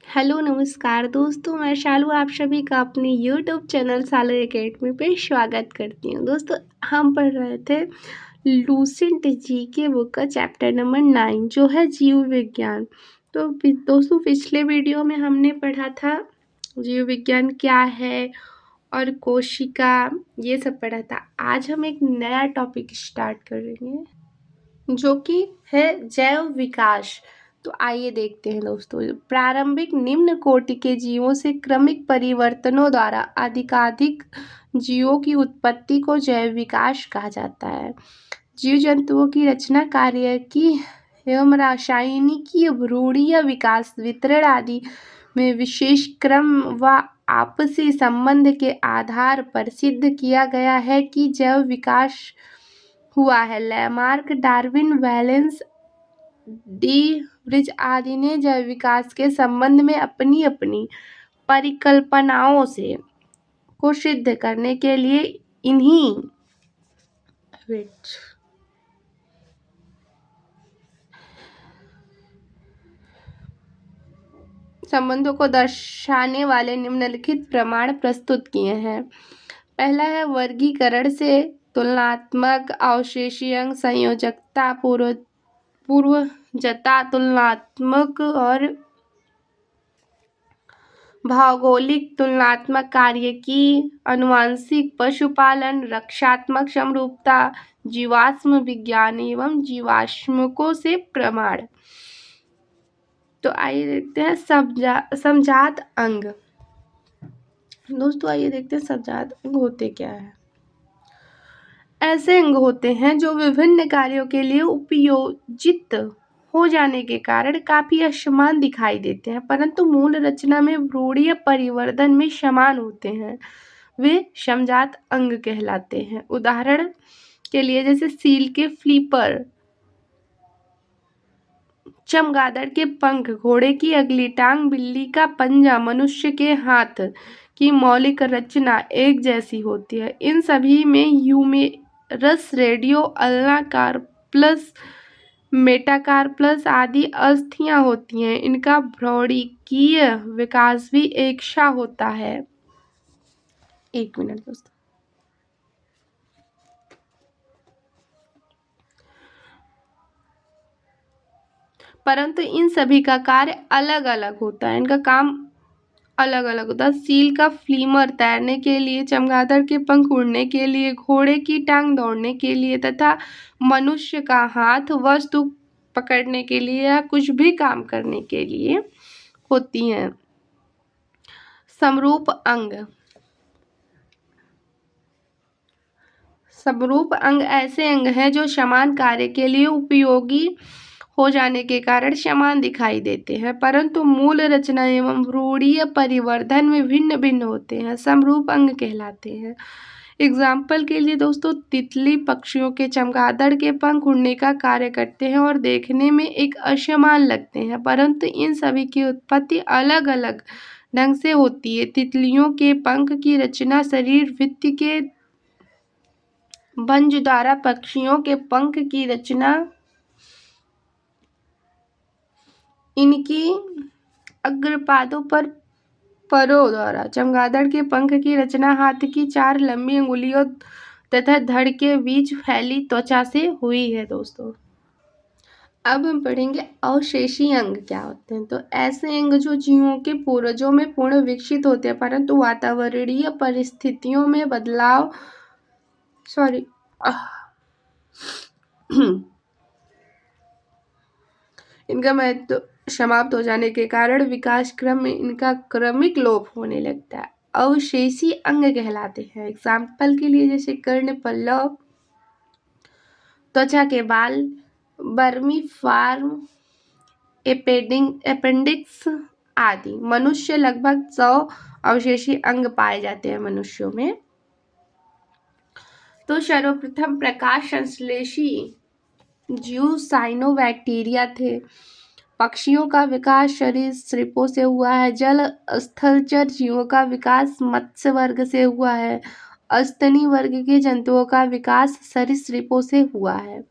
Hello नमस्कार दोस्तों, मैं शालू आप सभी का अपने यूट्यूब चैनल शालू एकेडमी पे स्वागत करती हूँ। दोस्तों, हम पढ़ रहे थे लूसेंट जी के बुक का चैप्टर नंबर 9 जो है जीव विज्ञान। तो दोस्तों, पिछले वीडियो में हमने पढ़ा था जीव विज्ञान क्या है और कोशिका, ये सब पढ़ा था। आज हम एक नया टॉपिक स्टार्ट करेंगे जो कि है जैव विकास। तो आइए देखते हैं दोस्तों। प्रारंभिक निम्न कोटि के जीवों से क्रमिक परिवर्तनों द्वारा अधिकाधिक जीवों की उत्पत्ति को जैव विकास कहा जाता है। जीव जंतुओं की रचना कार्य की एवं रासायनिकीय भ्रूणीय विकास वितरण आदि में विशेष क्रम व आपसी संबंध के आधार पर सिद्ध किया गया है कि जैव विकास हुआ है। Lamarck, Darwin, valence, D bridge आदि ने जैव विकास के संबंध में अपनी अपनी परिकल्पनाओं से को सिद्ध करने के लिए इन्हीं संबंधों को दर्शाने वाले निम्नलिखित प्रमाण प्रस्तुत किए हैं। पहला है वर्गीकरण से तुलनात्मक अवशेषीय अंग संयोजकता, पूर्वजता, तुलनात्मक और भौगोलिक तुलनात्मक कार्य की, आनुवंशिक, पशुपालन, रक्षात्मक समरूपता, जीवाश्म विज्ञान एवं जीवाश्मकों से प्रमाण। तो आइए देखते हैं समजात अंग। दोस्तों, आइए देखते हैं समजात अंग होते क्या है। ऐसे अंग होते हैं जो विभिन्न कार्यों के लिए उपयोजित हो जाने के कारण काफी असमान दिखाई देते हैं, परंतु मूल रचना में भ्रूणीय परिवर्तन में समान होते हैं। वे समजात अंग कहलाते हैं। उदाहरण के लिए जैसे सील के फ्लीपर, चमगादड़ के पंख, घोड़े की अगली टांग, बिल्ली का पंजा, मनुष्य के हाथ की मौलिक रचना एक जैसी होती है। इन सभी में ह्यूमेरस, रेडियो, अल्नाकार प्लस मेटाकार्पस आदि अस्थियां होती हैं। इनका भ्रूणकीय विकास भी एक सा होता है। एक मिनट दोस्तों। परंतु इन सभी का कार्य अलग अलग होता है, इनका काम अलग अलग होता है। सील का फ्लीमर तैरने के लिए, चमगादड़ के पंख उड़ने के लिए, घोड़े की टांग दौड़ने के लिए तथा मनुष्य का हाथ वस्तु पकड़ने के लिए या कुछ भी काम करने के लिए होती हैं। समरूप अंग। समरूप अंग ऐसे अंग हैं जो समान कार्य के लिए उपयोगी हो जाने के कारण समान दिखाई देते हैं, परंतु मूल रचना एवं भ्रूणीय परिवर्धन में भिन्न भिन्न होते हैं। समरूप अंग कहलाते हैं। एग्जाम्पल के लिए दोस्तों, तितली पक्षियों के चमगादड़ के पंख उड़ने का कार्य करते हैं और देखने में एक असमान लगते हैं, परंतु इन सभी की उत्पत्ति अलग अलग ढंग से होती है। तितलियों के पंख की रचना शरीर वृत्त के भंज द्वारा, पक्षियों के पंख की रचना इनकी अग्रपादों पर परों द्वारा, चमगादड़ के पंख की रचना हाथ की 4 लंबी अंगुलियों तथा धड़ के बीच फैली त्वचा से हुई है। दोस्तों, अब हम पढ़ेंगे अवशेषी अंग क्या होते हैं। तो ऐसे अंग जो जीवों के पूर्वजों में पूर्ण विकसित होते हैं, परंतु वातावरणीय परिस्थितियों में बदलाव इनका महत्व समाप्त हो जाने के कारण विकास क्रम में इनका क्रमिक लोप होने लगता है। अवशेषी अंग कहलाते हैं। एग्जाम्पल के लिए जैसे कर्ण पल्लव, त्वचा के बाल, बर्मी फॉर्म, अपेंडिक्स आदि। मनुष्य लगभग 100 अवशेषी अंग पाए जाते हैं मनुष्यों में। तो सर्वप्रथम प्रकाश संश्लेषी जीव साइनोबैक्टीरिया थे। पक्षियों का विकास सरीसृपों से हुआ है। जल स्थलचर जीवों का विकास मत्स्य वर्ग से हुआ है। स्तनी वर्ग के जंतुओं का विकास सरीसृपों से हुआ है।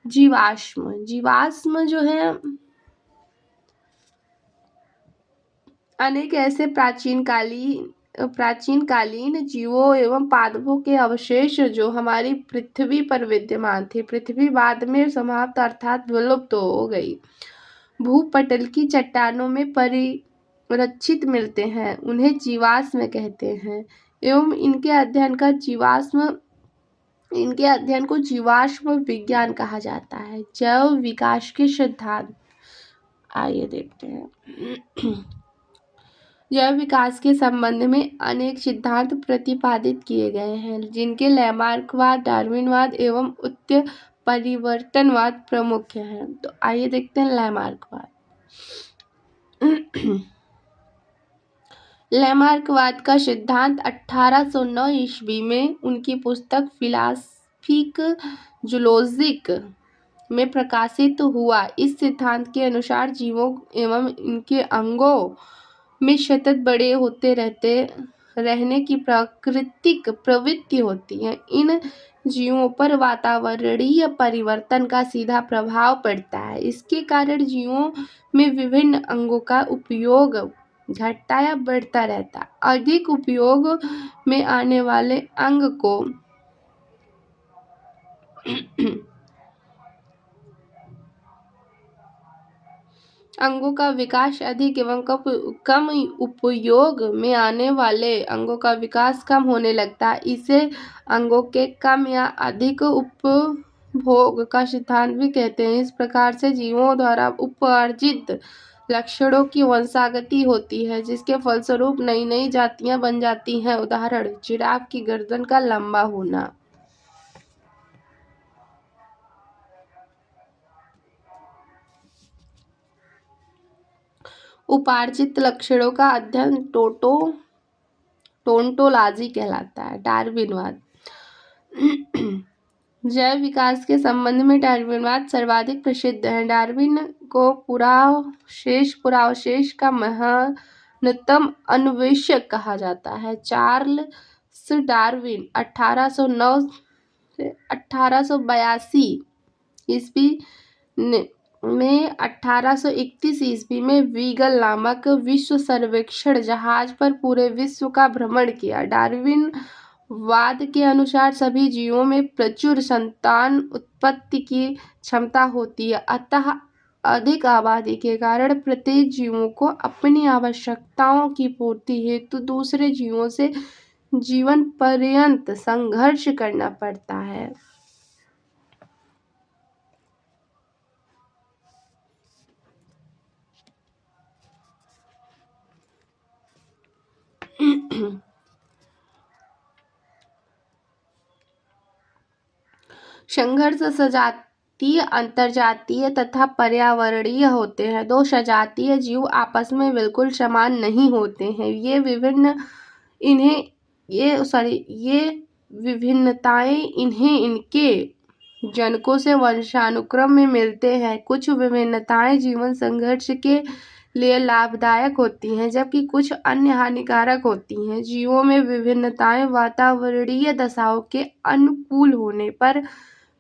जीवाश्म जो है अनेक ऐसे प्राचीनकालीन जीवों एवं पादपों के अवशेष जो हमारी पृथ्वी पर विद्यमान थे, पृथ्वी बाद में समाप्त अर्थात विलुप्त हो गई, भूपटल की चट्टानों में परिरक्षित मिलते हैं, उन्हें जीवाश्म कहते हैं एवं इनके अध्ययन को जीवाश्म विज्ञान कहा जाता है। जैव विकास के सिद्धांत, आइए देखते हैं। जैव विकास के संबंध में अनेक सिद्धांत प्रतिपादित किए गए हैं, जिनके लैमार्कवाद, डार्विनवाद एवं उत्तर परिवर्तनवाद प्रमुख हैं। तो आइए देखते हैं लैमार्कवाद। लैमार्कवाद का सिद्धांत 1809 ईस्वी में उनकी पुस्तक फिलासफिक जूलॉजिक में प्रकाशित हुआ। इस सिद्धांत के अनुसार जीवों एवं इनके अंगों में सतत बड़े होते रहने की प्राकृतिक प्रवृत्ति होती है। इन जीवों पर वातावरणीय परिवर्तन का सीधा प्रभाव पड़ता है। इसके कारण जीवों में विभिन्न अंगों का उपयोग घटता या बढ़ता रहता है। अधिक उपयोग में आने वाले अंगों का विकास अधिक एवं कम उपयोग में आने वाले अंगों का विकास कम होने लगता है। इसे अंगों के कम या अधिक उपभोग का सिद्धांत भी कहते हैं। इस प्रकार से जीवों द्वारा उपार्जित लक्षणों की वंशागति होती है, जिसके फलस्वरूप नई नई जातियां बन जाती हैं। उदाहरण, जिराफ की गर्दन का लंबा होना। उपार्जित लक्षणों का अध्ययन टोंटोलॉजी कहलाता है। डार्विनवाद। जैव विकास के संबंध में डार्विनवाद सर्वाधिक प्रसिद्ध है। डार्विन को पुरावशेष का महानतम अन्वेषक कहा जाता है। चार्ल्स डार्विन 1809 से 1882 ईस्वी में 1831 ईस्वी में वीगल नामक विश्व सर्वेक्षण जहाज पर पूरे विश्व का भ्रमण किया। डार्विन वाद के अनुसार सभी जीवों में प्रचुर संतान उत्पत्ति की क्षमता होती है, अतः अधिक आबादी के कारण प्रत्येक जीवों को अपनी आवश्यकताओं की पूर्ति हेतु दूसरे जीवों से जीवन पर्यंत संघर्ष करना पड़ता है। संघर्ष सजातीय, अंतरजातीय तथा पर्यावरणीय होते हैं। दो सजातीय जीव आपस में बिल्कुल समान नहीं होते हैं। ये विभिन्नताएं इन्हें इनके जनकों से वंशानुक्रम में मिलते हैं। कुछ विभिन्नताएं जीवन संघर्ष के लिए लाभदायक होती हैं, जबकि कुछ अन्य हानिकारक होती हैं। जीवों में विभिन्नताएं वातावरणीय दशाओं के अनुकूल होने पर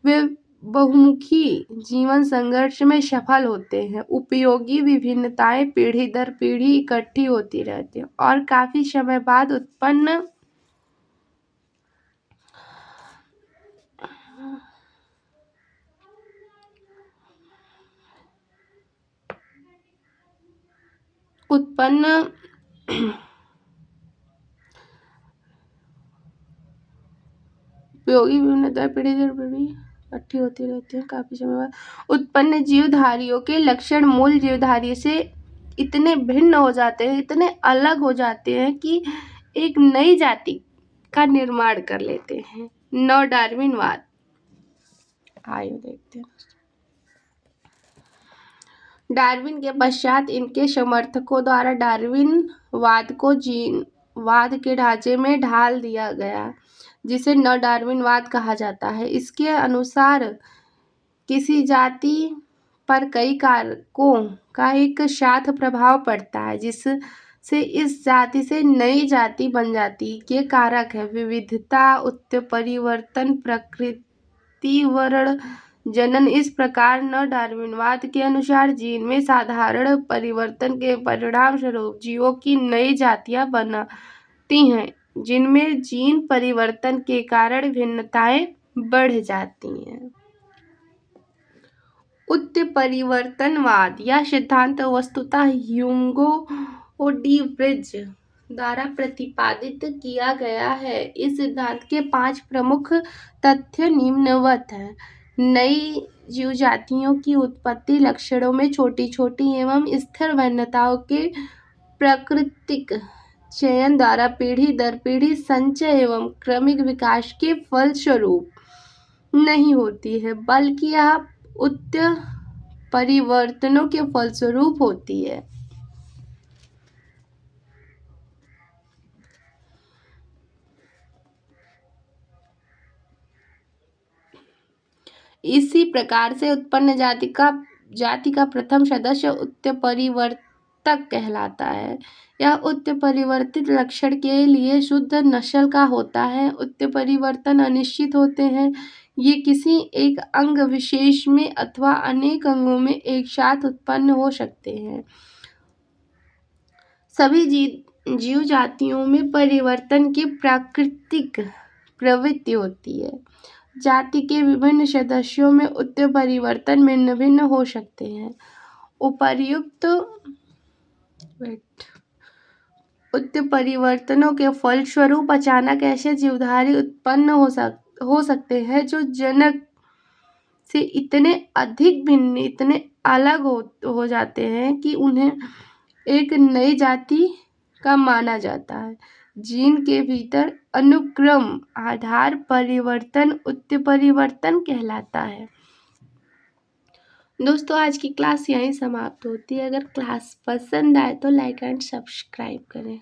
वे बहुमुखी जीवन संघर्ष में सफल होते हैं। उपयोगी विभिन्नताएं पीढ़ी दर पीढ़ी इकट्ठी होती रहती हैं और काफी समय बाद उत्पन्न उपयोगी विभिन्नताएं पीढ़ी दर पीढ़ी इकट्ठी होती रहती हैं, काफी समय बाद उत्पन्न जीवधारियों के लक्षण मूल जीवधारी से इतने भिन्न हो जाते हैं, इतने अलग हो जाते हैं कि एक नई जाति का निर्माण कर लेते हैं। नव डार्विनवाद, आइए देखते हैं। डार्विन के पश्चात इनके समर्थकों द्वारा डार्विनवाद को जीनवाद के ढांचे में ढाल दिया गया, जिसे नव डार्विनवाद कहा जाता है। इसके अनुसार किसी जाति पर कई कारकों का एक साथ प्रभाव पड़ता है, जिससे इस जाति से नई जाति बन जाती के कारक है विविधता, उत्परिवर्तन, प्रकृति, वर्ण, जनन इस प्रकार न डार्विनवाद के अनुसार जीन में साधारण परिवर्तन के परिणाम स्वरूप जीवों की नई जातियां बनती हैं, जिनमें जीन परिवर्तन के कारण भिन्नताएं बढ़ जाती हैं। उत्परिवर्तनवाद यह सिद्धांत वस्तुतः ह्यूगो डी ब्रिज द्वारा प्रतिपादित किया गया है। इस सिद्धांत के 5 प्रमुख तथ्य निम्नवत हैं। नई जीव जातियों की उत्पत्ति लक्षणों में छोटी छोटी एवं स्थिर भिन्नताओं के प्राकृतिक चयन द्वारा पीढ़ी दर पीढ़ी संचय एवं क्रमिक विकास के फलस्वरूप नहीं होती है, बल्कि यह परिवर्तनों के फलस्वरूप होती है। इसी प्रकार से उत्पन्न जाति का प्रथम सदस्य उत्परिवर्तक कहलाता है। यह उत्परिवर्तित लक्षण के लिए शुद्ध नस्ल का होता है। उत्परिवर्तन अनिश्चित होते हैं। ये किसी एक अंग विशेष में अथवा अनेक अंगों में एक साथ उत्पन्न हो सकते हैं। सभी जीव जातियों में परिवर्तन की प्राकृतिक प्रवृत्ति होती है। जाति के विभिन्न सदस्यों में उत्परिवर्तन भिन्न भिन्न हो सकते हैं। उपर्युक्त उत्परिवर्तनों के फलस्वरूप अचानक ऐसे जीवधारी उत्पन्न हो सकते हैं जो जनक से इतने अधिक भिन्न, इतने अलग हो जाते हैं कि उन्हें एक नई जाति का माना जाता है। जीन के भीतर अनुक्रम आधार परिवर्तन उत्परिवर्तन कहलाता है। दोस्तों, आज की क्लास यहीं समाप्त होती है। अगर क्लास पसंद आए तो लाइक एंड सब्सक्राइब करें।